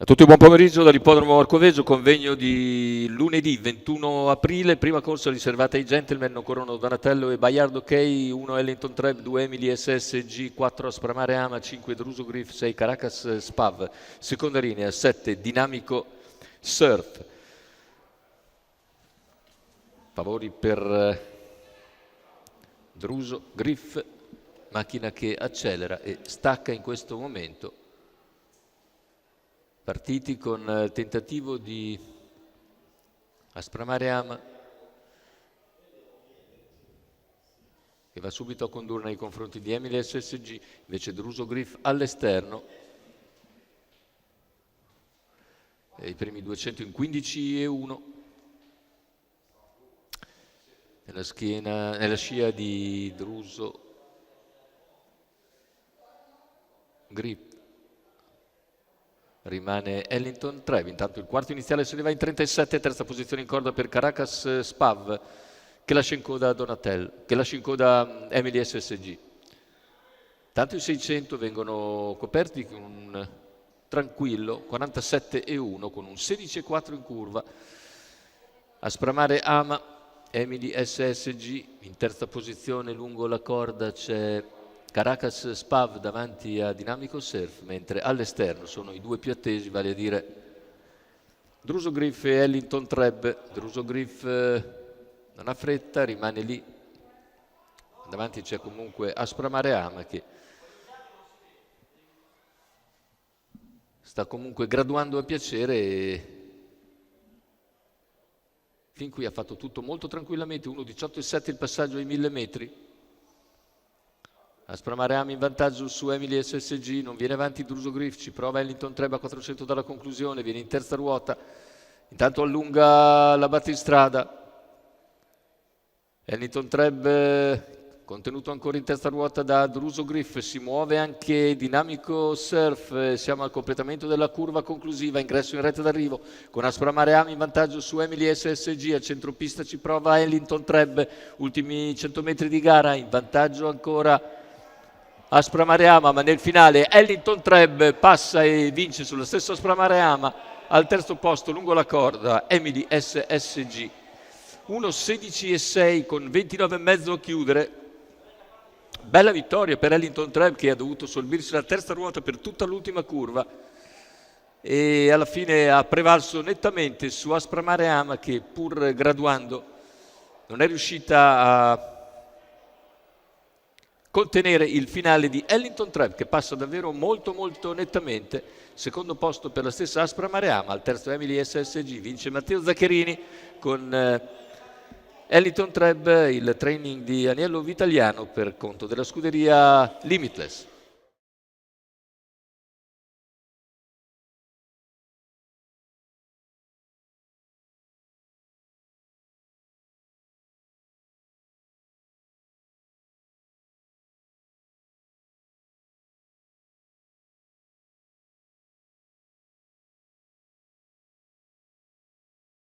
A tutti buon pomeriggio dall'ippodromo Arcoveggio, convegno di lunedì 21 aprile, prima corsa riservata ai gentleman, corrono Donatello e Baiardo Kay, 1 Ellington Treb, 2 Emily SSG, 4 Aspramare Ama, 5 Druso Griff, 6 Caracas Spav, seconda linea 7 Dinamico Surf. Favori per Druso Griff, macchina che accelera e stacca in questo momento. Partiti con tentativo di Aspramare Ama, che va subito a condurre nei confronti di Emily SSG, invece Druso Griff all'esterno. I primi 200 in 15,1. Nella scia di Druso Griff rimane Ellington Treb. Intanto il quarto iniziale se ne va in 37, terza posizione in corda per Caracas Spav, che lascia in coda Donatello, che lascia in coda Emily SSG. Tanto i 600 vengono coperti con un tranquillo 47,1 con un 16,4 in curva. Aspramare Ama, Emily SSG, in terza posizione lungo la corda c'è Caracas Spav davanti a Dinamico Surf, mentre all'esterno sono i due più attesi, vale a dire Druso Griff e Ellington Treb. Druso Griff non ha fretta, rimane lì. Davanti c'è comunque Aspramare Ama che sta comunque graduando a piacere e fin qui ha fatto tutto molto tranquillamente. 1,18,7 il passaggio ai 1000 metri. Aspramare Ama in vantaggio su Emily SSG, non viene avanti Druso Griff, ci prova Ellington Treb a 400 dalla conclusione, viene in terza ruota, intanto allunga la battistrada. Ellington Treb contenuto ancora in terza ruota da Druso Griff, si muove anche Dinamico Surf, siamo al completamento della curva conclusiva, ingresso in retta d'arrivo con Aspramare Ama in vantaggio su Emily SSG, a centropista ci prova Ellington Treb, ultimi 100 metri di gara, in vantaggio ancora Aspramare Ama, ma nel finale Ellington Treb passa e vince sullo stesso Aspramare Ama. Al terzo posto lungo la corda Emily SSG, 1,16,6 con 29,5 a chiudere. Bella vittoria per Ellington Treb che ha dovuto sorbirsi la terza ruota per tutta l'ultima curva e alla fine ha prevalso nettamente su Aspramare Ama che pur graduando non è riuscita a contenere il finale di Ellington Treb che passa davvero molto nettamente. Secondo posto per la stessa Aspramare Ama, al terzo Emily SSG, vince Matteo Zaccherini con Ellington Treb, il training di Aniello Vitaliano per conto della scuderia Limitless.